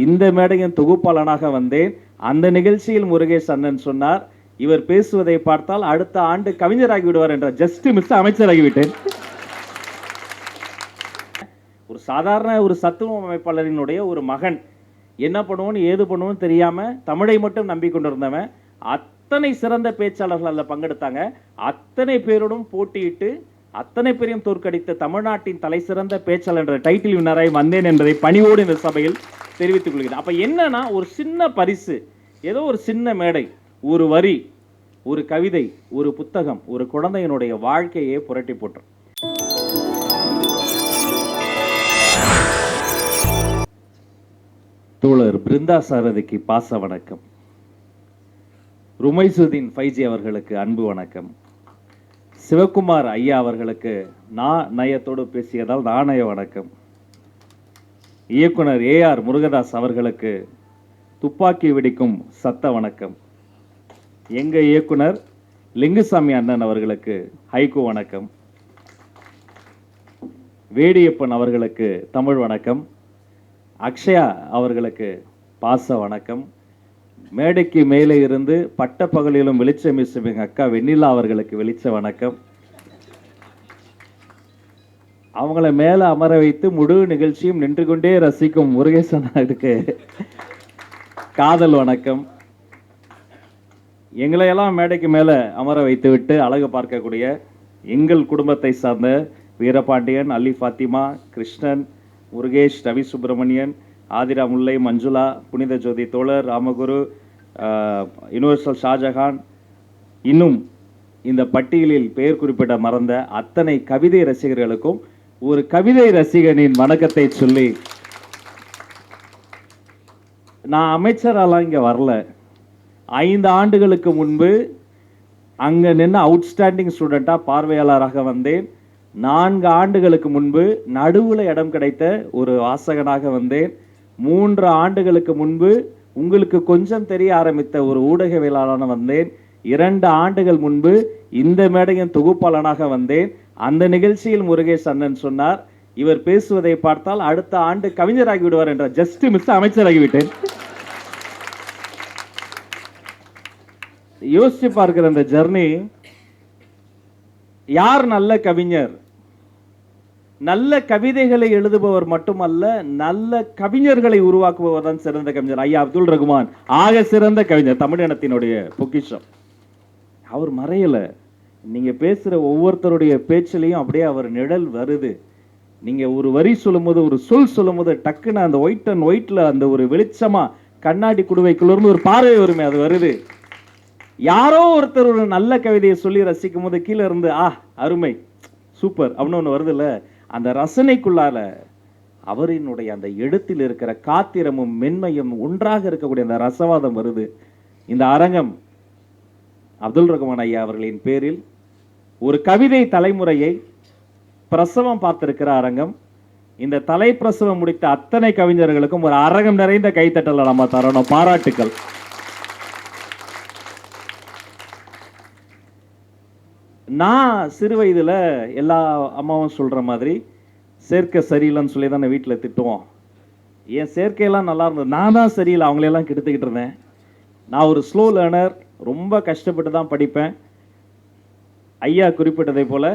இந்த மேடையின் தொகுப்பாளனாக வந்தேன். அந்த நிகழ்ச்சியில் முருகேஷ் அண்ணன் சொன்னார், இவர் பேசுவதை பார்த்தால் அடுத்த ஆண்டு கவிஞராகி விடுவார் என்ற ஜஸ்ட் மிஸ் அமைச்சராகிவிட்டேன். ஒரு சாதாரண ஒரு சத்துவ அமைப்பாளரினுடைய ஒரு மகன் என்ன பண்ணுவோன்னு ஏது பண்ணுவோன்னு தெரியாம தமிழை மட்டும் நம்பிக்கொண்டிருந்தவன் அத்தனை சிறந்த பேச்சாளர்கள் அதில் பங்கெடுத்தாங்க. அத்தனை பேரோடும் போட்டியிட்டு அத்தனை பேரையும் தோற்கடித்த தமிழ்நாட்டின் தலை சிறந்த பேச்சாளர் என்ற டைட்டில் வின்னராய் வந்தேன் என்பதை பணிவோடு இந்த சபையில் தெரிவித்துக் கொள்கிறேன். அப்ப என்னன்னா, ஒரு சின்ன பரிசு, ஏதோ ஒரு சின்ன மேடை, ஒரு வரி, ஒரு கவிதை, ஒரு புத்தகம், ஒரு குழந்தையினுடைய வாழ்க்கையை புரட்டி போட்டு. தோழர் பிருந்தா சாரதிக்கு பாச வணக்கம். ருமைசுதீன் ஃபைஜி அவர்களுக்கு அன்பு வணக்கம். சிவகுமார் ஐயா அவர்களுக்கு நான் நயத்தோடு பேசியதால் நாணய வணக்கம். இயக்குனர் ஏஆர் முருகதாஸ் அவர்களுக்கு துப்பாக்கி வெடிக்கும் சத்த வணக்கம். எங்க இயக்குனர் லிங்குசாமி அண்ணன் அவர்களுக்கு ஹைகோ வணக்கம். வேடியப்பன் அவர்களுக்கு தமிழ் வணக்கம். அக்ஷயா அவர்களுக்கு பாச வணக்கம். மேடைக்கு மேலே இருந்து பட்ட பகலிலும் வெளிச்சம் வீசும் எங்க அக்கா வெண்ணிலா அவர்களுக்கு வெளிச்ச வணக்கம். அவங்கள மேல அமர வைத்து முழு நிகழ்ச்சியும் நின்று கொண்டே ரசிக்கும் முருகேசனுக்கு காதல் வணக்கம். எங்களையெல்லாம் மேடைக்கு மேல அமர வைத்து விட்டு அழகு பார்க்கக்கூடிய எங்கள் குடும்பத்தை சார்ந்த வீரபாண்டியன், அலி ஃபாத்திமா, கிருஷ்ணன், முருகேஷ், ரவி சுப்பிரமணியன், ஆதிரா முல்லை, மஞ்சுளா, புனித ஜோதி தோழர், ராமகுரு, யூனிவர்சல் ஷாஜஹான், இன்னும் இந்த பட்டியலில் பெயர் குறிப்பிட மறந்த அத்தனை கவிதை ரசிகர்களுக்கும் ஒரு கவிதை ரசிகனின் வணக்கத்தை சொல்லி, நான் அமைச்சராலாம் இங்கே வரல. 5 ஆண்டுகளுக்கு முன்பு அங்கே நின்று அவுட்ஸ்டாண்டிங் ஸ்டூடெண்ட்டாக பார்வையாளராக வந்தேன். 4 ஆண்டுகளுக்கு முன்பு நடுவில் இடம் கிடைத்த ஒரு வாசகனாக வந்தேன். 3 ஆண்டுகளுக்கு முன்பு உங்களுக்கு கொஞ்சம் தெரிய ஆரம்பித்த ஒரு ஊடகவியலாளராக வந்தேன். 2 ஆண்டுகள் முன்பு இந்த மேடையின் தொகுப்பாளனாக வந்தேன். அந்த நிகழ்ச்சியில் முருகேஷ் அண்ணன் சொன்னார், இவர் பேசுவதை பார்த்தால் அடுத்த ஆண்டு கவிஞராகி விடுவார் என்ற ஜஸ்ட் மிஸ் அமைச்சராகிவிட்டேன். யோசிச்சு பார்க்கிற அந்த ஜர்னி, யார் நல்ல கவிஞர்? நல்ல கவிதைகளை எழுதுபவர் மட்டுமல்ல, நல்ல கவிஞர்களை உருவாக்குபவர் தான் சிறந்த கவிஞர். ஐயா அப்துல் ரகுமான் ஆக சிறந்த கவிஞர், தமிழ் இனத்தினுடைய பொக்கிஷம். அவர் மறையல. நீங்க பேசுற ஒவ்வொருத்தருடைய பேச்சிலையும் அப்படியே அவர் நிழல் வருது. நீங்க ஒரு வரி சொல்லும்போது, ஒரு சொல் சொல்லும்போது டக்குன்னு அந்த ஒயிட் அண்ட் ஒயிட்ல அந்த ஒரு வெளிச்சமா கண்ணாடி குடுவைக்குள்ள ஒரு பார்வை வருமே, அது வருது. யாரோ ஒருத்தர் ஒரு நல்ல கவிதையை சொல்லி ரசிக்கும் போது கீழே இருந்து அருமை, சூப்பர் அப்படின்னு ஒன்று வருதுல்ல, அந்த ரசனைக்குள்ளால அவரினுடைய அந்த எழுத்தில் இருக்கிற காத்திரமும் மென்மையும் ஒன்றாக இருக்கக்கூடிய அந்த ரசவாதம் வருது. இந்த அரங்கம் அப்துல் ரகுமான் ஐயா அவர்களின் பேரில் ஒரு கவிதை தலைமுறையை பிரசவம் பார்த்திருக்கிற அரங்கம். இந்த தலை பிரசவம் முடித்த அத்தனை கவிஞர்களுக்கும் ஒரு அரங்கம் நிறைந்த கைத்தட்டலை நம்ம தரணும். பாராட்டுக்கள். நான் சிறு வயதுல எல்லா அம்மாவும் சொல்ற மாதிரி சேர்க்கை சரியில்லைன்னு சொல்லி தானே வீட்டில் திட்டுவோம். என் சேர்க்கையெல்லாம் நல்லா இருந்தது, நான் தான் சரியில்லை, அவங்களையெல்லாம் கெடுத்துக்கிட்டு இருந்தேன். நான் ஒரு ஸ்லோ லேர்னர், ரொம்ப கஷ்டப்பட்டு தான் படிப்பேன். ஐயா குறிப்பிட்டதை போல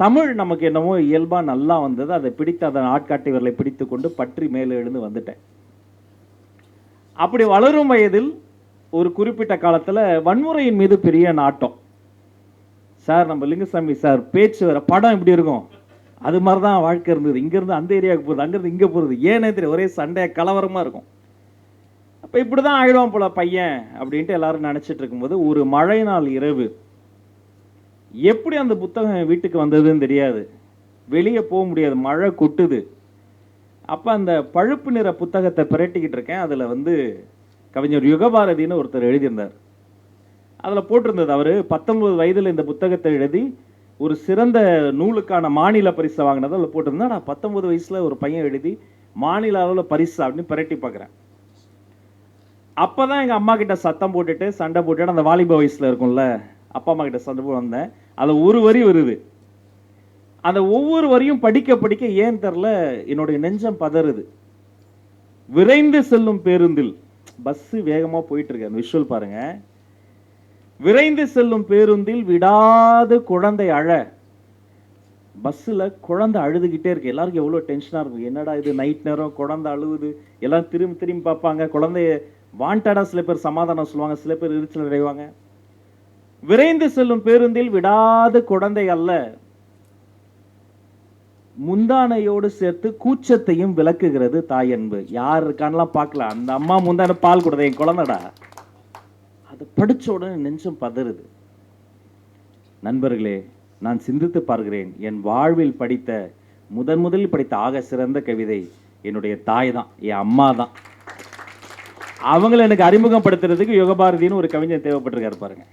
தமிழ் நமக்கு என்னமோ இயல்பா நல்லா வந்தது. அதை பிடித்து அதன் ஆட்காட்டியவர்களை பிடித்து கொண்டு பற்றி மேலே எழுந்து வந்துட்டேன். அப்படி வளரும் வயதில் ஒரு குறிப்பிட்ட காலத்துல வன்முறையின் மீது பெரிய நாட்டம். சார், நம்ம லிங்குசாமி சார் பேச்சு வர படம் எப்படி இருக்கும், அது மாதிரி தான் வாழ்க்கை இருந்தது. இங்கேருந்து அந்த ஏரியாவுக்கு போகுது, அங்கேருந்து இங்கே போகிறது, ஏனே தெரியும், ஒரே சண்டை கலவரமாக இருக்கும். அப்போ இப்படி தான் ஆயிடுவான் போல பையன் அப்படின்ட்டு எல்லாரும் நினச்சிட்டு இருக்கும்போது ஒரு மழை நாள் இரவு, எப்படி அந்த புத்தகம் வீட்டுக்கு வந்ததுன்னு தெரியாது, வெளியே போக முடியாது, மழை கொட்டுது. அப்போ அந்த பழுப்பு நிற புத்தகத்தை பிரட்டிக்கிட்டு இருக்கேன். அதில் கவிஞர் யுகபாரதின்னு ஒருத்தர் எழுதியிருந்தார். அதில் போட்டிருந்தது, அவர் 19 வயதில் இந்த புத்தகத்தை எழுதி ஒரு சிறந்த நூலுக்கான மாநில பரிசை வாங்கினது அதில் போட்டிருந்தா. நான் 19 வயசுல ஒரு பையன் எழுதி மாநில அளவில் பரிசு அப்படின்னு பிரட்டி பார்க்குறேன். அப்போதான் எங்கள் அம்மா கிட்ட சத்தம் போட்டுட்டு சண்டை போட்டுட்டு, அந்த வாலிப வயசில் இருக்கும்ல, அப்பா அம்மா கிட்ட சண்டை போட்டு வந்தேன். அதில் ஒரு வரி வருது. அந்த ஒவ்வொரு வரியும் படிக்க படிக்க ஏன் தெரில என்னுடைய நெஞ்சம் பதறுது. விரைந்து செல்லும் பேருந்தில், பஸ் வேகமா போயிட்டு இருக்கு, அந்த விஷுவல் பாருங்க. விரைந்து செல்லும் பேருந்தில் விடாது குழந்தை அழ. பஸ்ஸில் குழந்தை அழுதுகிட்டே இருக்கு. எல்லாருக்கும் எவ்வளோ டென்ஷனாக இருக்கும். என்னடா இது, நைட் நேரம் குழந்தை அழுகுது. எல்லாம் திரும்பி திரும்பி பார்ப்பாங்க. குழந்தைய வாண்டடாக சில பேர் சமாதானம் சொல்லுவாங்க, சில பேர் எரிச்சல் அடைவாங்க. விரைந்து செல்லும் பேருந்தில் விடாது குழந்தை அல்ல, முந்தானையோடு சேர்த்து கூச்சத்தையும் விளக்குகிறது தாய் அன்பு. யார் இருக்கான்லாம் பார்க்கல, அந்த அம்மா முந்தான பால் கொடுத்த என் குழந்தைடா. அதை படிச்ச உடனே நெஞ்சம் பதறுது. நண்பர்களே, நான் சிந்தித்து பார்க்கிறேன், என் வாழ்வில் படித்த முதலில் படித்த ஆக சிறந்த கவிதை என்னுடைய தாய் தான், என் அம்மா தான். அவங்களை எனக்கு அறிமுகப்படுத்துறதுக்கு யுகபாரதின்னு ஒரு கவிஞர் தேவைப்பட்டிருக்காரு பாருங்க.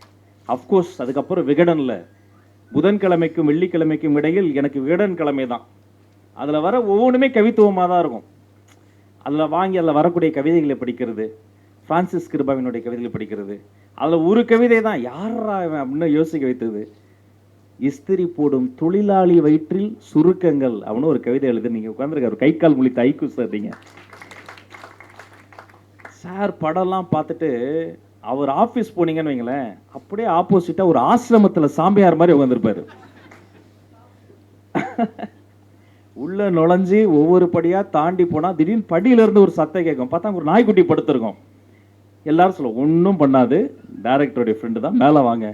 அஃப்கோர்ஸ் அதுக்கப்புறம் விகடனில் புதன்கிழமைக்கும் வெள்ளிக்கிழமைக்கும் இடையில் எனக்கு விகடன் கிழமை தான். அதில் வர ஒவ்வொன்றுமே கவித்துவமாக தான் இருக்கும். அதில் வாங்கி அதில் வரக்கூடிய கவிதைகளை படிக்கிறது, பிரான்சிஸ் கிருபாவினுடைய கவிதைகளை படிக்கிறது. அதில் ஒரு கவிதை தான் யாரா அப்படின்னு யோசிக்க வைத்தது. இஸ்திரி போடும் தொழிலாளி வயிற்றில் சுருக்கங்கள் அப்படின்னு ஒரு கவிதை எழுது. நீங்கள் உட்காந்துருக்காரு கை கால் முழித்த ஐக்கு சார். நீங்கள் சார் படம்லாம் பார்த்துட்டு அவர் ஆஃபீஸ் போனீங்கன்னு வைங்களேன், அப்படியே ஆப்போசிட்டாக ஒரு ஆசிரமத்தில் சாமியார் மாதிரி உட்காந்துருப்பாரு. உள்ள நுழைஞ்சி ஒவ்வொரு படியாக தாண்டி போனால் திடீர்னு படியிலேருந்து ஒரு சத்தம் கேட்கும். பார்த்தா ஒரு நாய்க்குட்டி படுத்துருக்கோம். எல்லாரும் சொல்லுவோம் ஒன்றும் பண்ணாது, டைரக்டருடைய ஃப்ரெண்டு தான், மேலே வாங்க.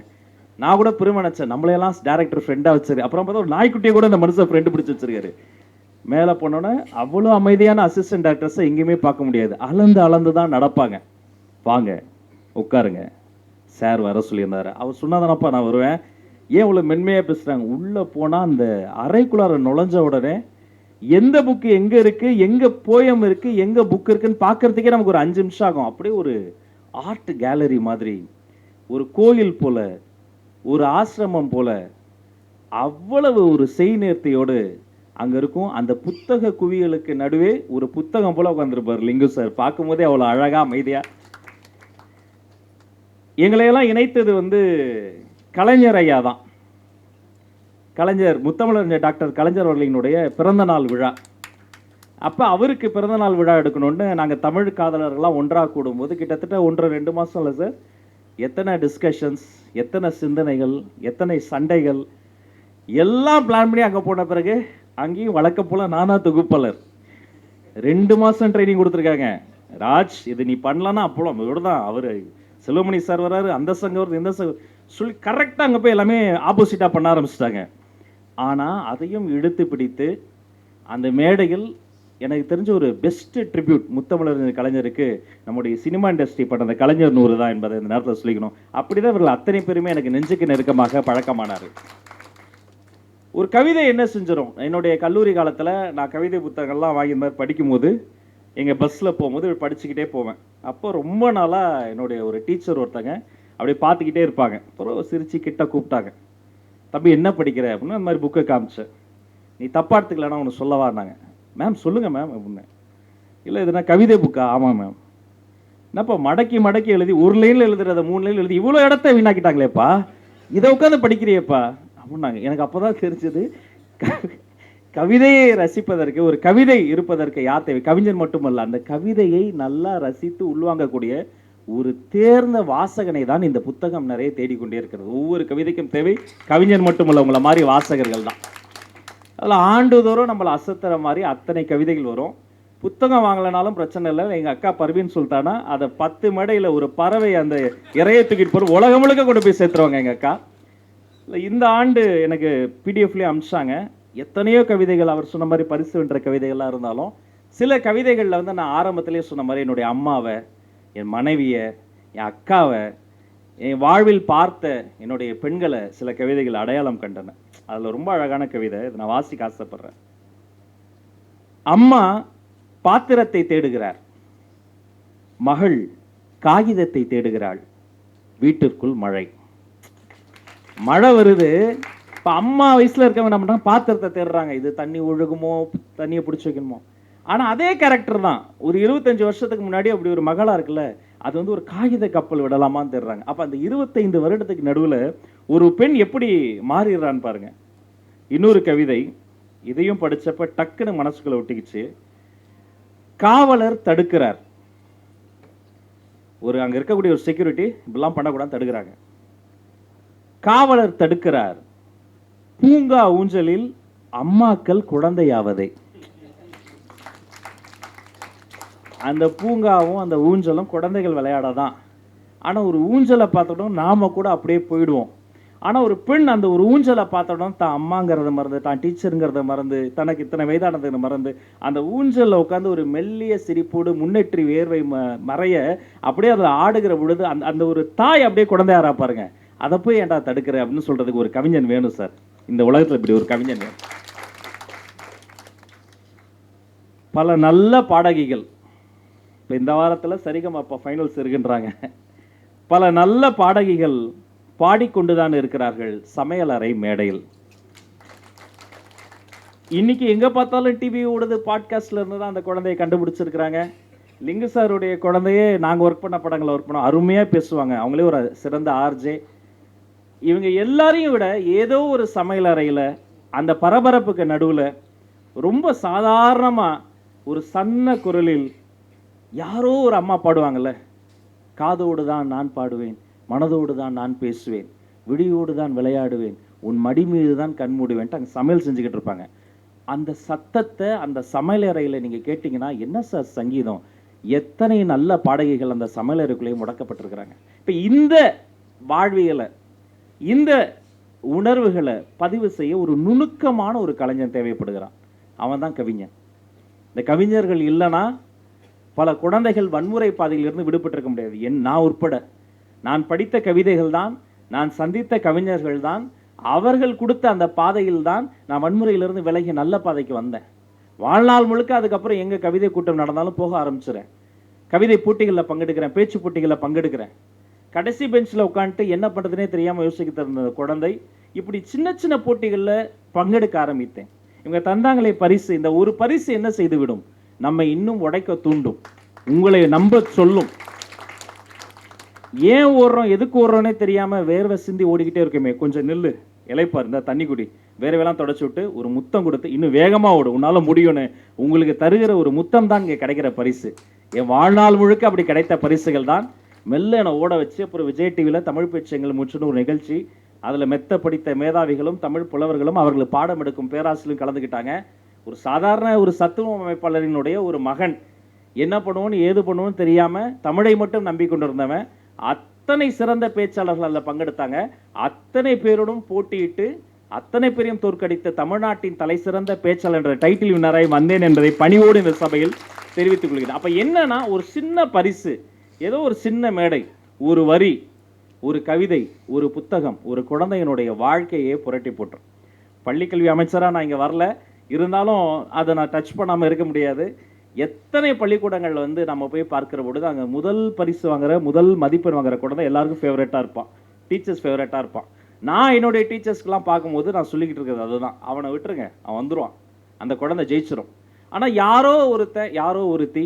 நான் கூட பெருமை நினச்சேன், நம்மளையெல்லாம் டைரக்டர் ஃப்ரெண்டாக வச்சிரு. அப்புறம் பார்த்தா ஒரு நாய்க்குட்டியை கூட இந்த மனுஷன் ஃப்ரெண்டு பிடிச்சி வச்சிருக்காரு. மேலே போனோன்னே அவ்வளோ அமைதியான அசிஸ்டன்ட் டைரக்டர்ஸை எங்கேயுமே பார்க்க முடியாது. அளந்து தான் நடப்பாங்க. வாங்க உட்காருங்க, சார் வர சொல்லியிருந்தாரு. அவர் சொன்னாதானப்பா நான் வருவேன். ஏன் இவ்வளோ மென்மையாக பேசுகிறாங்க? உள்ளே போனால் அந்த அறைக்குள்ளார நுழைஞ்ச உடனே எந்த புக்கு எங்கே இருக்குது, எங்கே போயம் இருக்குது, எங்கே புக் இருக்குன்னு பார்க்கறதுக்கே நமக்கு ஒரு 5 நிமிஷம் ஆகும். அப்படியே ஒரு ஆர்ட் கேலரி மாதிரி, ஒரு கோயில் போல, ஒரு ஆசிரமம் போல, அவ்வளவு ஒரு செய்நேர்த்தியோடு அங்கே இருக்கும். அந்த புத்தக குவியலுக்கு நடுவே ஒரு புத்தகம் போல உட்காந்துருப்பார் லிங்கு சார். பார்க்கும்போதே அவ்வளோ அழகாக அமைதியாக. எங்களையெல்லாம் இணைத்தது கலைஞர் ஐயா தான். கலைஞர், முத்தமிழறிஞர் டாக்டர் கலைஞர் அவர்களினுடைய பிறந்த நாள் விழா. அப்போ அவருக்கு பிறந்த நாள் விழா எடுக்கணும்னு நாங்கள் தமிழ் காதலர்கள்லாம் ஒன்றாக கூடும்போது கிட்டத்தட்ட 1-2 மாதம் இல்லை சார், எத்தனை டிஸ்கஷன்ஸ், எத்தனை சிந்தனைகள், எத்தனை சண்டைகள் எல்லாம் பிளான் பண்ணி அங்கே போன பிறகு அங்கேயும் வழக்கம் போல் நானா தொகுப்பாளர். 2 மாதம் ட்ரைனிங் கொடுத்துருக்காங்க. ராஜ் இது நீ பண்ணலன்னா அப்போ இவர் தான், அவர் செல்வமணி சார் வராரு, அந்த சங்கம் வருது, இந்த சங்கம் சொல்லி கரெக்டாக அங்கே போய் எல்லாமே ஆப்போசிட்டாக பண்ண ஆரம்பிச்சிட்டாங்க. ஆனால் அதையும் இழுத்து பிடித்து அந்த மேடையில் எனக்கு தெரிஞ்ச ஒரு பெஸ்ட் ட்ரிபியூட் முத்தமிழறிஞர் கலைஞருக்கு நம்முடைய சினிமா இண்டஸ்ட்ரி பண்ண அந்த கலைஞர் 100 தான் என்பதை இந்த நேரத்தில் சொல்லிக்கணும். அப்படிதான் இவர்கள் அத்தனை பேருமே எனக்கு நெஞ்சுக்கு நெருக்கமாக பழக்கமானார். ஒரு கவிதை என்ன செஞ்சிடும், என்னுடைய கல்லூரி காலத்தில் நான் கவிதை புத்தகங்கள்லாம் வாங்கி இந்த மாதிரி படிக்கும்போது எங்கள் பஸ்ஸில் போகும்போது படிச்சுக்கிட்டே போவேன். அப்போ ரொம்ப நாளாக என்னுடைய ஒரு டீச்சர் ஒருத்தங்க அப்படியே பார்த்துக்கிட்டே இருப்பாங்க. அப்புறம் சிரிச்சு கிட்ட கூப்பிட்டாங்க, தம்பி என்ன படிக்கிற அப்படின்னு. அந்த மாதிரி புக்கை காமிச்சேன். நீ தப்பாக எடுத்துக்கலன்னா ஒன்று சொல்லவாருனாங்க. மேம் சொல்லுங்கள் மேம் அப்படின்னு. இல்லை இதுனா கவிதை புக்கா? ஆமாம் மேம். என்னப்பா மடக்கி மடக்கி எழுதி 1 லைனில் எழுதுறத 3 லைனில் எழுதி இவ்வளோ இடத்த வீணாக்கிட்டாங்களேப்பா, இதை உட்காந்து படிக்கிறியப்பா அப்படின்னாங்க. எனக்கு அப்போ தான் தெரிஞ்சது கவிதையை ரசிப்பதற்கு, ஒரு கவிதை இருப்பதற்கு யார் தேவை? கவிஞர் மட்டுமல்ல, அந்த கவிதையை நல்லா ரசித்து உள்வாங்கக்கூடிய ஒரு தேர்ந்த வாசகனை தான் இந்த புத்தகம் நிறைய தேடிக்கொண்டே இருக்கிறது. ஒவ்வொரு கவிதைக்கும் தேவை கவிஞர் மட்டுமல்ல, உங்களை மாதிரி வாசகர்கள் தான். அதில் ஆண்டுதோறும் நம்மளை அசத்துற மாதிரி அத்தனை கவிதைகள் வரும். புத்தகம் வாங்கலைனாலும் பிரச்சனை இல்லை. எங்கள் அக்கா பர்வீன் சுல்தானா அதை 10 மேடையில் ஒரு பறவை அந்த இறையை தூக்கிட்டு போகிற உலகம் முழுக்க கொண்டு போய் சேர்த்துருவாங்க எங்கள் அக்கா. இல்லை இந்த ஆண்டு எனக்கு பிடிஎஃப்லேயே அனுப்பிச்சாங்க. எத்தனையோ கவிதைகள் அவர் சொன்ன மாதிரி பரிசு வென்ற கவிதைகள்லாம் இருந்தாலும் சில கவிதைகளில் நான் ஆரம்பத்திலே சொன்ன மாதிரி என்னுடைய அம்மாவை, என் மனைவியை, என் அக்காவை, என் வாழ்வில் பார்த்த என்னுடைய பெண்களை சில கவிதைகள் அடையாளம் கண்டன. அதில் ரொம்ப அழகான கவிதை, இதை நான் வாசிக்க ஆசைப்படுறேன். அம்மா பாத்திரத்தை தேடுகிறார், மகள் காகிதத்தை தேடுகிறாள், வீட்டிற்குள் மழை. மழை வருது. இப்போ அம்மா வயசில் இருக்கவங்க என்ன பண்ணுறாங்க, பாத்திரத்தை தேடுறாங்க. இது தண்ணி ஒழுகுமோ, தண்ணியை பிடிச்சி வைக்கணுமோ. ஆனால் அதே கேரக்டர் தான் ஒரு 25 வருஷத்துக்கு முன்னாடி அப்படி ஒரு மகளாக இருக்குல்ல, அது ஒரு காகித கப்பல் விடலாமான்னு தேடுறாங்க. அப்போ அந்த 25 வருடத்துக்கு நடுவில் ஒரு பெண் எப்படி மாறிடுறான்னு பாருங்க. இன்னொரு கவிதை, இதையும் படித்தப்ப டக்குன்னு மனசுக்குள்ளே ஒட்டிக்கிச்சு. காவலர் தடுக்கிறார். அங்க இருக்கக்கூடிய ஒரு செக்யூரிட்டி இப்படிலாம் பண்ணக்கூடாது தடுக்கிறாங்க. காவலர் தடுக்கிறார். பூங்கா ஊஞ்சலில் அம்மாக்கள் குழந்தையாவதை. அந்த பூங்காவும் அந்த ஊஞ்சலும் குழந்தைகள் விளையாடதான். ஆனா ஒரு ஊஞ்சலை பார்த்தோம் நாம கூட அப்படியே போயிடுவோம். ஆனா ஒரு பெண் அந்த ஒரு ஊஞ்சலை பார்த்தோம் தான் அம்மாங்கிறத மறந்து, தான் டீச்சருங்கிறத மறந்து, தனக்கு இத்தனை வயதானதை மறந்து, அந்த ஊஞ்சலில் உட்காந்து ஒரு மெல்லிய சிரிப்போடு முன்னேற்றி வேர்வை மறைய அப்படியே அதில் ஆடுகிற பொழுது அந்த ஒரு தாய் அப்படியே குழந்தையாரா பாருங்க. அதை போய் ஏன்டா தடுக்கிற அப்படின்னு சொல்றதுக்கு ஒரு கவிஞன் வேணும் சார். இந்த உலகத்தில் இப்படி ஒரு கவிஞன் வேணும். பல நல்ல பாடகிகள் இப்போ இந்த வாரத்தில் சரிகமப்பா ஃபைனல்ஸ் இருக்குன்றாங்க. பல நல்ல பாடகிகள் பாடிக்கொண்டுதான் இருக்கிறார்கள் சமையலறை மேடையில். இன்னைக்கு எங்க பார்த்தாலும் டிவி ஓடுது, பாட்காஸ்ட்ல இருந்து தான் அந்த குழந்தையை கண்டுபிடிச்சிருக்கிறாங்க. லிங்கு சாருடைய குழந்தையே நாங்கள் ஒர்க் பண்ண படங்களை ஒர்க் பண்ணோம், அருமையாக பேசுவாங்க. அவங்களே ஒரு சிறந்த ஆர்ஜே. இவங்க எல்லாரையும் விட ஏதோ ஒரு சமையலறையில் அந்த பரபரப்புக்கு நடுவில் ரொம்ப சாதாரணமாக ஒரு சன்ன குரலில் யாரோ ஒரு அம்மா பாடுவாங்கல்ல, காதோடு தான் நான் பாடுவேன், மனதோடு தான் நான் பேசுவேன், விடியோடு தான் விளையாடுவேன், உன் மடி மீது தான் கண் மூடுவேன்ட்டு அங்கே சமையல் செஞ்சுக்கிட்டு இருப்பாங்க. அந்த சத்தத்தை அந்த சமையலறையில் நீங்கள் கேட்டிங்கன்னா என்ன சார் சங்கீதம். எத்தனை நல்ல பாடகிகள் அந்த சமையலறைக்குள்ளேயே முடக்கப்பட்டிருக்கிறாங்க. இப்போ இந்த வாழ்வியலை, இந்த உணர்வுகளை பதிவு செய்ய ஒரு நுணுக்கமான ஒரு கலைஞன் தேவைப்படுகிறான். அவன் தான் கவிஞன். இந்த கவிஞர்கள் இல்லைன்னா பல குழந்தைகள் வன்முறை பாதையிலிருந்து விடுபட்டிருக்க முடியாது. நான் உட்பட நான் படித்த கவிதைகள் தான், நான் சந்தித்த கவிஞர்கள் தான், அவர்கள் கொடுத்த அந்த பாதையில் தான் நான் வன்முறையிலிருந்து விலகி நல்ல பாதைக்கு வந்தேன். வாழ்நாள் முழுக்க அதுக்கப்புறம் எங்கே கவிதை கூட்டம் நடந்தாலும் போக ஆரம்பிச்சிடுறேன். கவிதை போட்டிகளில் பங்கெடுக்கிறேன், பேச்சு போட்டிகளில் பங்கெடுக்கிறேன். கடைசி பெஞ்சில் உட்காந்துட்டு என்ன பண்ணுறதுனே தெரியாமல் யோசிக்க இருந்த குழந்தை இப்படி சின்ன சின்ன போட்டிகளில் பங்கெடுக்க ஆரம்பித்தேன். இவங்க தந்தாங்களே பரிசு, இந்த ஒரு பரிசு என்ன செய்துவிடும், நம்மை இன்னும் உடைக்க தூண்டும், உங்களை நம்ப சொல்லும். ஏன் ஓடுறோம், எதுக்கு ஓடுறோன்னே தெரியாமல் வேர்வை சிந்தி ஓடிக்கிட்டே இருக்குமே, கொஞ்சம் நில்லு, இலைப்பார், இந்த தண்ணி குடி, வேர்வையெல்லாம் தொடச்சி விட்டு ஒரு முத்தம் கொடுத்து இன்னும் வேகமாக ஓடும், உன்னால் முடியும்னு உங்களுக்கு தருகிற ஒரு முத்தம் தான் இங்கே கிடைக்கிற பரிசு. என் வாழ்நாள் முழுக்க அப்படி கிடைத்த பரிசுகள் தான் மெல்ல என்னை ஓட வச்சு அப்புறம் விஜய் டிவியில் தமிழ் பேச்சங்கள் முற்றுன்னு ஒரு நிகழ்ச்சி, அதில் மெத்த படித்த மேதாவிகளும் தமிழ் புலவர்களும் அவர்களுக்கு பாடம் எடுக்கும் பேராசிரியரும் கலந்துக்கிட்டாங்க. ஒரு சாதாரண ஒரு சத்துவ அமைப்பாளரினுடைய ஒரு மகன் என்ன பண்ணுவோன்னு ஏது பண்ணுவோன்னு தெரியாமல் தமிழை மட்டும் நம்பி கொண்டிருந்தவன் அத்தனை சிறந்த பேச்சாளர்கள் அதில் பங்கெடுத்தாங்க. அத்தனை பேரோடும் போட்டியிட்டு அத்தனை பேரையும் தோற்கடித்த தமிழ்நாட்டின் தலை சிறந்த பேச்சாளர் என்ற டைட்டில் வினராய் வந்தேன் என்பதை பணிவோடு இந்த சபையில் தெரிவித்துக் கொள்கிறேன். அப்போ என்னன்னா, ஒரு சின்ன பரிசு, ஏதோ ஒரு சின்ன மேடை, ஒரு வரி, ஒரு கவிதை, ஒரு புத்தகம், ஒரு குழந்தையினுடைய வாழ்க்கையே புரட்டி போட்டுரும். பள்ளிக்கல்வி அமைச்சராக நான் இங்கே வரல, இருந்தாலும் அதை நான் டச் பண்ணாமல் இருக்க முடியாது. எத்தனை பள்ளிக்கூடங்கள் வந்து நம்ம போய் பார்க்கிற பொழுது அங்கே முதல் பரிசு வாங்குற, முதல் மதிப்பெண் வாங்குற குழந்தை எல்லாருக்கும் ஃபேவரட்டாக இருப்பான், டீச்சர்ஸ் ஃபேவரட்டாக இருப்பான். நான் என்னுடைய டீச்சர்ஸ்க்கெலாம் பார்க்கும்போது நான் சொல்லிக்கிட்டு இருக்கிறது அதுதான், அவனை விட்டுருங்க, அவன் வந்துடுவான், அந்த குழந்தை ஜெயிச்சிடும். ஆனால் யாரோ ஒருத்தன், யாரோ ஒருத்தி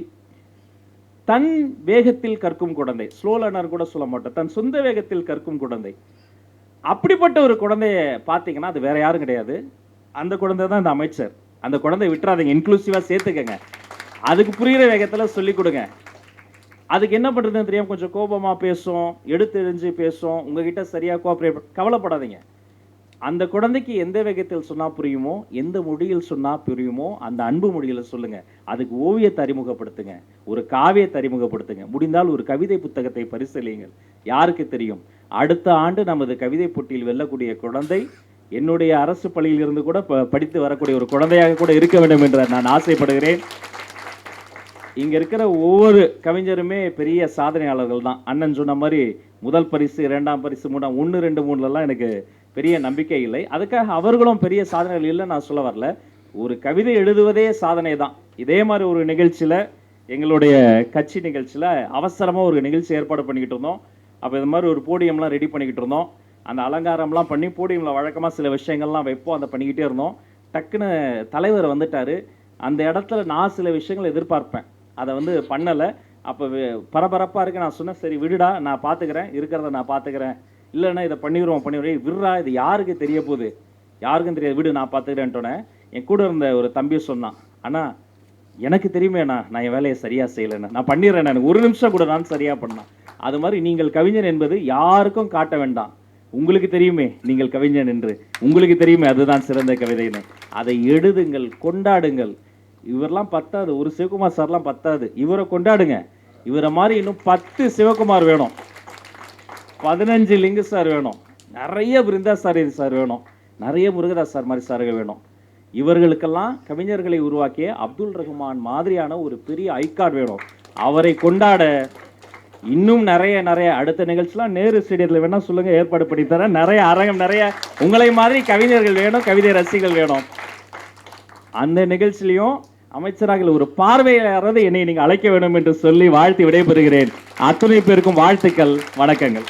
தன் வேகத்தில் கற்கும் குழந்தை, ஸ்லோ லேர்னர் கூட சொல்ல மாட்டேன், தன் சொந்த வேகத்தில் கற்கும் குழந்தை, அப்படிப்பட்ட ஒரு குழந்தைய பார்த்தீங்கன்னா அது வேற யாரும் கிடையாது, அந்த குழந்தை தான் இந்த அமைச்சர். அந்த குழந்தை விட்டுறாதீங்க, இன்க்ளூசிவாக சேர்த்துக்கங்க, அதுக்கு புரிகிற வேகத்தில் சொல்லிக் கொடுங்க. அதுக்கு என்ன பண்ணுறதுன்னு தெரியாமல் கொஞ்சம் கோபமாக பேசும், எடுத்து எரிஞ்சு பேசும், உங்ககிட்ட சரியாக கோஆப்ரேட், கவலைப்படாதீங்க. அந்த குழந்தைக்கு எந்த வேகத்தில் சொன்னால் புரியுமோ, எந்த மொழியில் சொன்னால் புரியுமோ அந்த அன்பு மொழியில் சொல்லுங்கள். அதுக்கு ஓவியத்தை அறிமுகப்படுத்துங்க, ஒரு காவியத்தை அறிமுகப்படுத்துங்க, முடிந்தால் ஒரு கவிதை புத்தகத்தை பரிசீலியுங்கள். யாருக்கு தெரியும், அடுத்த ஆண்டு நமது கவிதை போட்டியில் வெல்லக்கூடிய குழந்தை என்னுடைய அரசு பள்ளியில் இருந்து கூட படித்து வரக்கூடிய ஒரு குழந்தையாக கூட இருக்க வேண்டும் என்று நான் ஆசைப்படுகிறேன். இங்கே இருக்கிற ஒவ்வொரு கவிஞருமே பெரிய சாதனையாளர்கள் தான். அண்ணன் சொன்ன மாதிரி முதல் பரிசு, இரண்டாம் பரிசு, மூணாம், 1, 2, 3லலாம் எனக்கு பெரிய நம்பிக்கை இல்லை. அதுக்காக அவர்களும் பெரிய சாதனைகள் இல்லை நான் சொல்ல வரல. ஒரு கவிதை எழுதுவதே சாதனை தான். இதே மாதிரி ஒரு நிகழ்ச்சியில், எங்களுடைய கட்சி நிகழ்ச்சியில் அவசரமாக ஒரு நிகழ்ச்சி ஏற்பாடு பண்ணிக்கிட்டு இருந்தோம். அப்போ இது மாதிரி ஒரு போடியம்லாம் ரெடி பண்ணிக்கிட்டு இருந்தோம். அந்த அலங்காரம்லாம் பண்ணி போடியமில் வழக்கமாக சில விஷயங்கள்லாம் வைப்போம், அதை பண்ணிக்கிட்டே இருந்தோம். டக்குன்னு தலைவர் வந்துட்டார். அந்த இடத்துல நான் சில விஷயங்கள் எதிர்பார்ப்பேன், அதை வந்து பண்ணலை. அப்போ பரபரப்பாக இருக்குது. நான் சொன்னேன், சரி விடுடா, நான் பார்த்துக்கிறேன், இருக்கிறத நான் பார்த்துக்கிறேன், இல்லைன்னா இதை பண்ணிடுவோம் விடுறா, இது யாருக்கு தெரிய போகுது, யாருக்கும் தெரியாது, விடு நான் பார்த்துக்கிறேன்ட்டோன்னே என் கூட இருந்த ஒரு தம்பி சொன்னான், அண்ணா எனக்கு தெரியுமேண்ணா நான் என் வேலையை சரியா செய்யலைண்ணா, நான் பண்ணிடுறேன், எனக்கு ஒரு நிமிஷம் கூட நான் சரியா பண்ணேன். அது மாதிரி நீங்கள் கவிஞன் என்பது யாருக்கும் காட்ட வேண்டாம். உங்களுக்கு தெரியுமே நீங்கள் கவிஞன் என்று, உங்களுக்கு தெரியுமே அதுதான் சிறந்த கவிதைன்னு. அதை எழுதுங்கள், கொண்டாடுங்கள். இவரெல்லாம் பத்தாது, ஒரு சிவகுமார் சார்லாம் பத்தாது, இவரை கொண்டாடுங்க. இவரை மாதிரி இன்னும் 10 சிவகுமார் வேணும், 15 லிங்கு சார் வேணும், நிறைய பிருந்தா சார் சார் வேணும், நிறைய முருகதாஸ் சார் மாதிரி சார்கள் வேணும். இவர்களுக்கெல்லாம் கவிஞர்களை உருவாக்கிய அப்துல் ரஹ்மான் மாதிரியான ஒரு பெரிய ஐகார்டு வேணும். அவரை கொண்டாட இன்னும் நிறைய அடுத்த நிகழ்ச்சிலாம் நேரு ஸ்டேடியத்தில் வேணா சொல்லுங்க, ஏற்பாடு பண்ணி தரேன். நிறைய அரங்கம், நிறைய உங்களை மாதிரி கவிஞர்கள் வேணும், கவிதை ரசிகர்கள் வேணும். அந்த நிகழ்ச்சியிலையும் அமைச்சராக ஒரு பார்வையாளராவது என்னை நீங்கள் அழைக்க வேண்டும் என்று சொல்லி வாழ்த்து விடைபெறுகிறேன். அத்துணை பேருக்கும் வாழ்த்துக்கள், வணக்கங்கள்.